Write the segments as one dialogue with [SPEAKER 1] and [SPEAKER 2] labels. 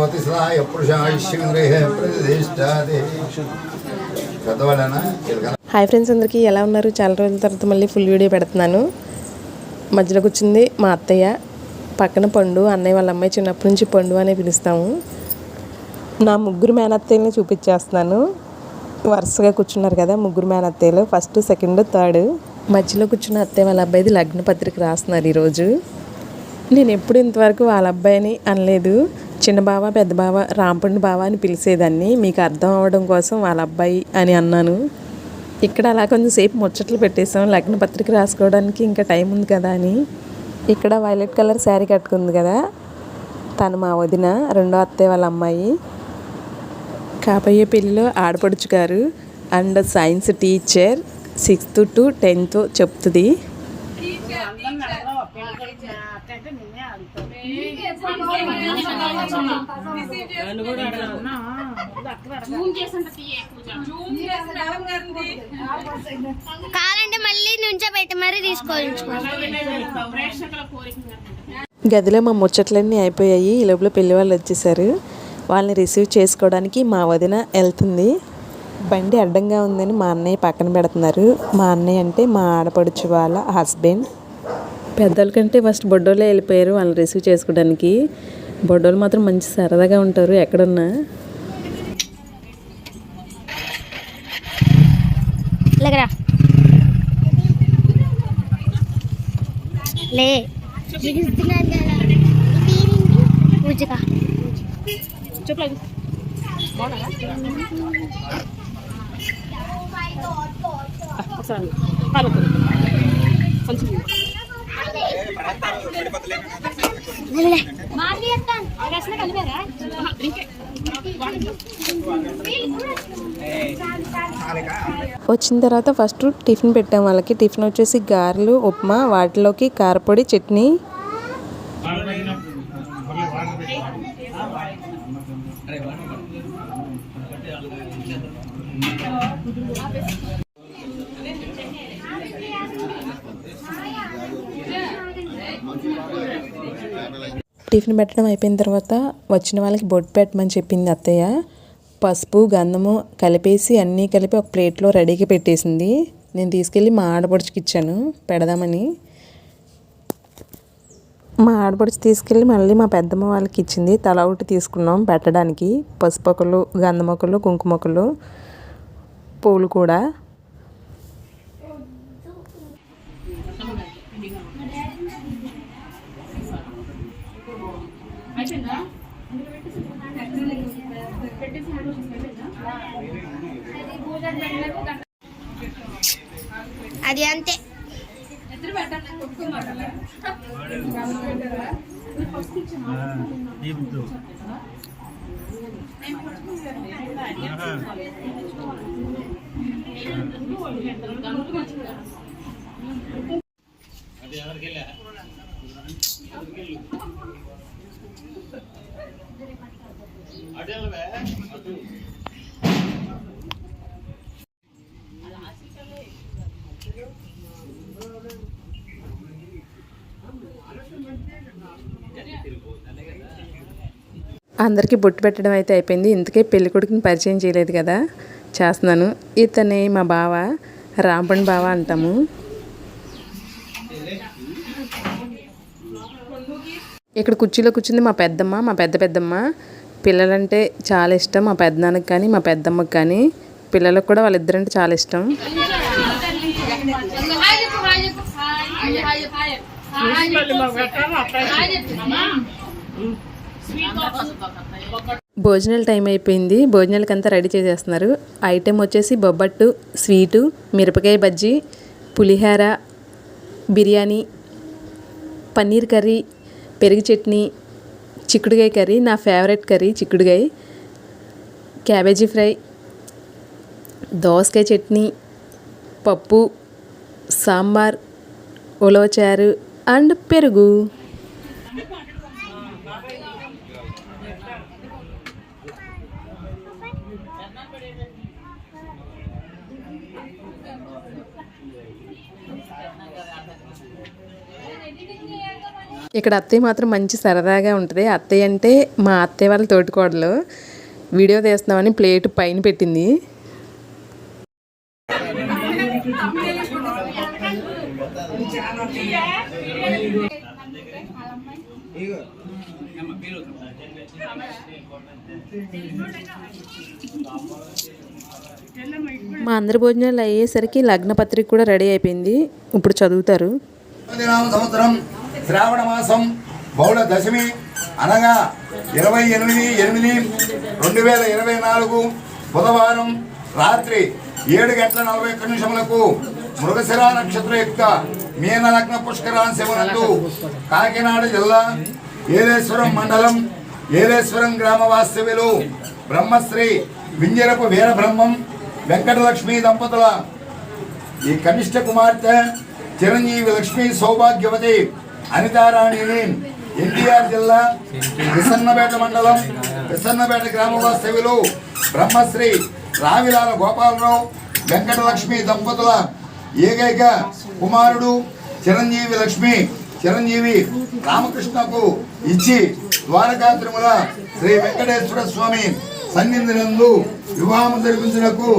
[SPEAKER 1] భవతి సదాయ పురుషాయుష్యేంద్రియ ప్రతిష్ఠాదే. పెద్దవాళ్ళనా?
[SPEAKER 2] Hi friends, అందరికీ ఎలా ఉన్నారు? చాలా రోజుల తర్వాత మళ్ళీ ఫుల్ వీడియో పెడుతున్నాను. మధ్యలో కూర్చుంది మా అత్తయ్య, పక్కన పండు. అన్నయ్య వాళ్ళ అమ్మాయి చిన్నప్పటి నుంచి పండు అనే పిలుస్తాము. నా ముగ్గురు మేనత్తయ్యని చూపించేస్తున్నాను. వరుసగా కూర్చున్నారు కదా ముగ్గురు మేనత్తయ్యలు, ఫస్ట్, సెకండ్, థర్డ్. మధ్యలో కూర్చున్న అత్తయ్య వాళ్ళ అబ్బాయిది లగ్న పత్రిక రాస్తున్నారు ఈరోజు. నేను ఎప్పుడు ఇంతవరకు వాళ్ళ అబ్బాయిని అనలేదు. చిన్న బావ, పెద్ద బావ, రాంపండు బావ అని పిలిచేదాన్ని. మీకు అర్థం అవ్వడం కోసం వాళ్ళ అబ్బాయి అని అన్నాను. ఇక్కడ అలా కొంచెంసేపు ముచ్చట్లు పెట్టేసాం, లగ్న పత్రిక రాసుకోవడానికి ఇంకా టైం ఉంది కదా అని. ఇక్కడ వైలెట్ కలర్ శారీ కట్టుకుంది కదా, తను మా వదిన, రెండో అత్తయ్య వాళ్ళ అమ్మాయి. కాబోయే పెళ్ళిలో ఆడపడుచు గారు and science teacher 6th to 10th చెప్తుంది.
[SPEAKER 3] కావాలంటే మళ్ళీ నుంచో పెట్టి మరీ తీసుకోవాలి.
[SPEAKER 2] గదిలో మా ముచ్చట్లన్నీ అయిపోయాయి. ఈ లోపల పెళ్లి వాళ్ళు వచ్చేసారు. వాళ్ళని రిసీవ్ చేసుకోవడానికి మా వదిన వెళ్తుంది. బండి అడ్డంగా ఉందని మా అన్నయ్య పక్కన పెడుతున్నారు. మా అన్నయ్య అంటే మా ఆడపడుచు వాళ్ళ హస్బెండ్. పెద్దల కంటే ఫస్ట్ బొడ్డోళ్ళే వెళ్ళిపోయారు వాళ్ళని రిసీవ్ చేసుకోవడానికి. బొడ్డోళ్ళు మాత్రం మంచి సరదాగా ఉంటారు ఎక్కడున్నా. వచ్చిన తర్వాత ఫస్ట్ టిఫిన్ పెట్టాం వాళ్ళకి. టిఫిన్ వచ్చేసి గారెలు, ఉప్మా, వాటిలోకి కారపొడి, చట్నీ. టిఫిన్ పెట్టడం అయిపోయిన తర్వాత వచ్చిన వాళ్ళకి బొట్టు పెట్టమని చెప్పింది అత్తయ్య. పసుపు, గంధము కలిపేసి అన్నీ కలిపి ఒక ప్లేట్లో రెడీగా పెట్టేసింది. నేను తీసుకెళ్ళి మా ఆడపడుచుకి ఇచ్చాను పెడదామని. మా ఆడపడుచు తీసుకెళ్ళి మళ్ళీ మా పెద్దమ్మ వాళ్ళకి ఇచ్చింది. తల ఒకటి తీసుకున్నాం పెట్టడానికి. పసుపొకలు, గంధమొకలు, కుంకుమొకలు, పూలు కూడా.
[SPEAKER 3] అది అంతే.
[SPEAKER 2] అందరికీ బొట్టు పెట్టడం అయితే అయిపోయింది. ఇందుకే పెళ్లి కొడుకుని పరిచయం చేయలేదు కదా, చేస్తున్నాను. ఇతనే మా బావ, రాంపండు బావ అంటాము. ఇక్కడ కుర్చీలో కూర్చుంది మా పెద్దమ్మ, మా పెద్దమ్మ. పిల్లలంటే చాలా ఇష్టం మా పెద్దనాన్నకి కానీ మా పెద్దమ్మకి కానీ. పిల్లలకు కూడా వాళ్ళిద్దరంటే చాలా ఇష్టం. భోజనాల టైం అయిపోయింది. భోజనాలకంతా రెడీ చేసేస్తున్నారు. ఐటెం వచ్చేసి బొబ్బట్టు, స్వీటు, మిరపకాయ బజ్జీ, పులిహోర, బిర్యానీ, పన్నీర్ కర్రీ, పెరుగు చట్నీ, చిక్కుడుకాయ కర్రీ, నా ఫేవరెట్ కర్రీ చిక్కుడుకాయ, క్యాబేజీ ఫ్రై, దోసకాయ చట్నీ, పప్పు, సాంబార్, ఉలవచారు అండ్ పెరుగు. ఇక్కడ అత్తయ్య మాత్రం మంచి సరదాగా ఉంటుంది. అత్తయ్య అంటే మా అత్తయ్య వాళ్ళ తోటికోడలు. వీడియో తీస్తున్నామని ప్లేట్ పైన పెట్టింది. మా అందరి భోజనాలు అయ్యేసరికి లగ్న పత్రిక కూడా రెడీ అయిపోయింది. ఇప్పుడు చదువుతారు.
[SPEAKER 1] సంవత్సరం శ్రావణ మాసం బహుళ దశమి అనగా 28/8/2024 బుధవారం రాత్రి 7:41 మృగశిర నక్షత్ర యొక్క మీన లగ్న పుష్కరాంశమునందు కాకినాడ జిల్లా ఏలేశ్వరం మండలం ఏలేశ్వరం గ్రామ వాస్తవ్యులు బ్రహ్మశ్రీ వింజరపు వీరబ్రహ్మం వెంకటలక్ష్మి దంపతుల ఈ కనిష్ట కుమార్తె చిరంజీవి లక్ష్మీ సౌభాగ్యవతి అనితారాణిని ఎన్టీఆర్ జిల్లా విసన్నపేట మండలం విసన్నపేట గ్రామ వాస్తవ్యులు బ్రహ్మశ్రీ రావిలాల గోపాలరావు వెంకటలక్ష్మి దంపతుల ఏకైక కుమారుడు చిరంజీవి రామకృష్ణకు ఇచ్చి ద్వారకా తిరుమల శ్రీ వెంకటేశ్వర స్వామి సన్నిధినందు వివాహం జరిపించుటకు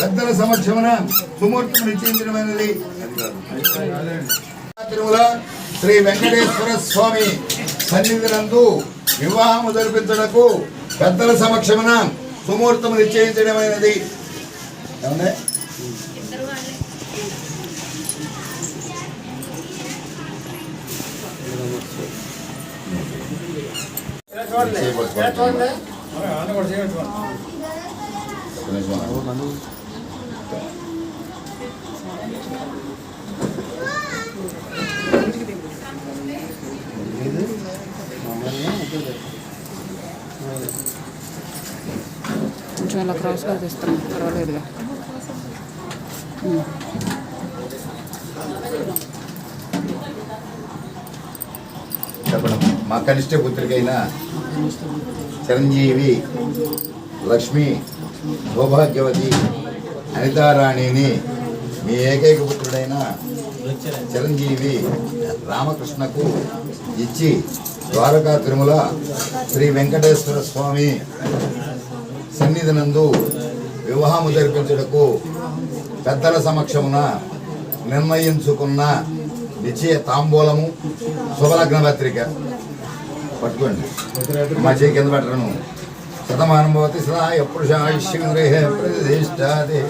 [SPEAKER 1] పెద్దల సమక్షమున సుమూర్తిని నిశ్చయించడమైనది. తిరుమల శ్రీ వెంకటేశ్వర స్వామి సన్నిధినందు వివాహము జరిపించుటకు పెద్దల సమక్షమున సుమూర్తము నిశ్చయించడమైనది.
[SPEAKER 4] కొంచెం ఇలా క్రాస్గా తీస్తాం, పర్వాలేదుగా.
[SPEAKER 1] చెప్పడం మా కనిష్ట పుత్రికైన చిరంజీవి లక్ష్మి సౌభాగ్యవతి అనితారాణిని మీ ఏకైక పుత్రుడైన చిరంజీవి రామకృష్ణకు ఇచ్చి ద్వారకా తిరుమల శ్రీ వెంకటేశ్వర స్వామి సన్నిధినందు వివాహము జరిపించుటకు పెద్దల సమక్షమున నిర్ణయించుకున్న నిశ్చయ తాంబూలము శుభలగ్న పత్రిక పట్టుకోండి. మా చేయి కింద పెట్టను. శతమానం భవతి సదా పురుషాయుష్యేంద్రే ప్రతిష్టాదే.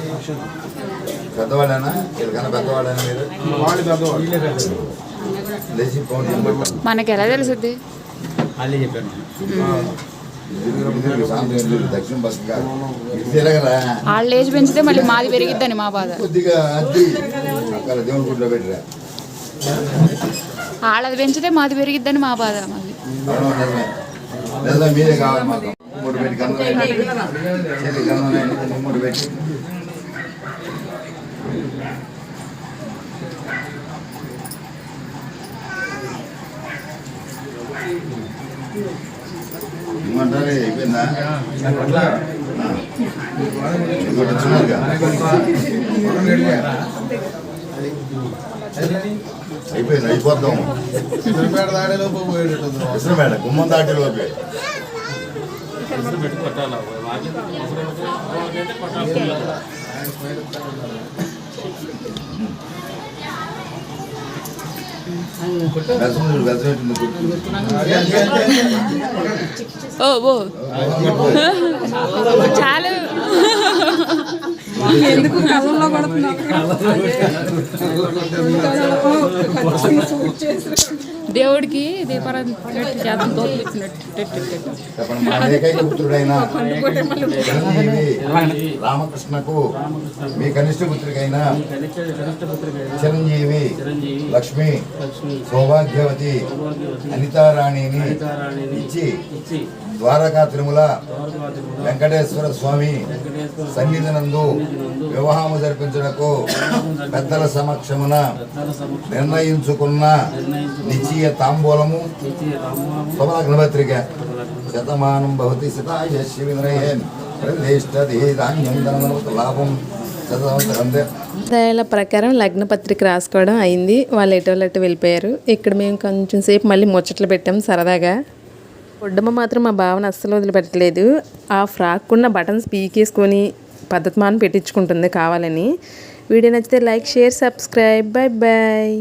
[SPEAKER 1] పెద్దవాళ్ళైనా వీళ్ళకన్నా పెద్దవాళ్ళైనా మీరు లేచి
[SPEAKER 4] మనకి ఎలా తెలుసుద్ది?
[SPEAKER 1] దక్షిణ బస్ తిరగరా
[SPEAKER 4] వాళ్ళ ఏజ్ పెంచితే మళ్ళీ మాది పెరిగిద్దని మా బాధ.
[SPEAKER 1] కొద్దిగా అద్దీ అక్కడ దేవుని గుడిలో పెట్టరా.
[SPEAKER 4] వాళ్ళది పెంచితే మాది పెరిగిద్దని మా బాధ. మళ్ళీ
[SPEAKER 1] మీరే కావాలి మాకు. మూడు పెట్టి మూడు పెట్టి ఇమ్మంటారే అయిపోయిందా? ఇంకోటి వచ్చినారుగా అయిపోయింది. అయిపోద్దాం. మేడం గుమ్మం దాటిలోపే
[SPEAKER 4] చాలు. ఎందుకు కళ్ళలో దేవుడికి దీపారాధన
[SPEAKER 1] రామకృష్ణకు మీ కనిష్ట పుత్రికైన చిరంజీవి లక్ష్మి సౌభాగ్యవతి అనితారాణిని ఇచ్చి ద్వారకా తిరుమల వెంకటేశ్వర స్వామి సన్నిధినందు వివాహము జరిపించుటకు పెద్దల సమక్షమున నిర్ణయించుకున్న నిశ్చయ తాంబూలము శుభలగ్న పత్రిక. శతమానం భవతి శతాయుష్యేంద్రియ ధాన్యం ధనమనవతు లాభం చదవంతే.
[SPEAKER 2] సంప్రదాయాల ప్రకారం లగ్న పత్రిక రాసుకోవడం అయింది. వాళ్ళు ఎటు వెళ్ళిపోయారు. ఇక్కడ మేము కొంచెం సేపు మళ్ళీ ముచ్చట్లు పెట్టాం సరదాగా. పొడ్డమ్మ మాత్రం మా భావన అస్సలు వదిలిపెట్టలేదు. ఆ ఫ్రాక్ ఉన్న బటన్స్ పీకేసుకొని పద్ధతిమానం పెట్టించుకుంటుంది కావాలని. వీడియో నచ్చితే like, share, subscribe. Bye bye.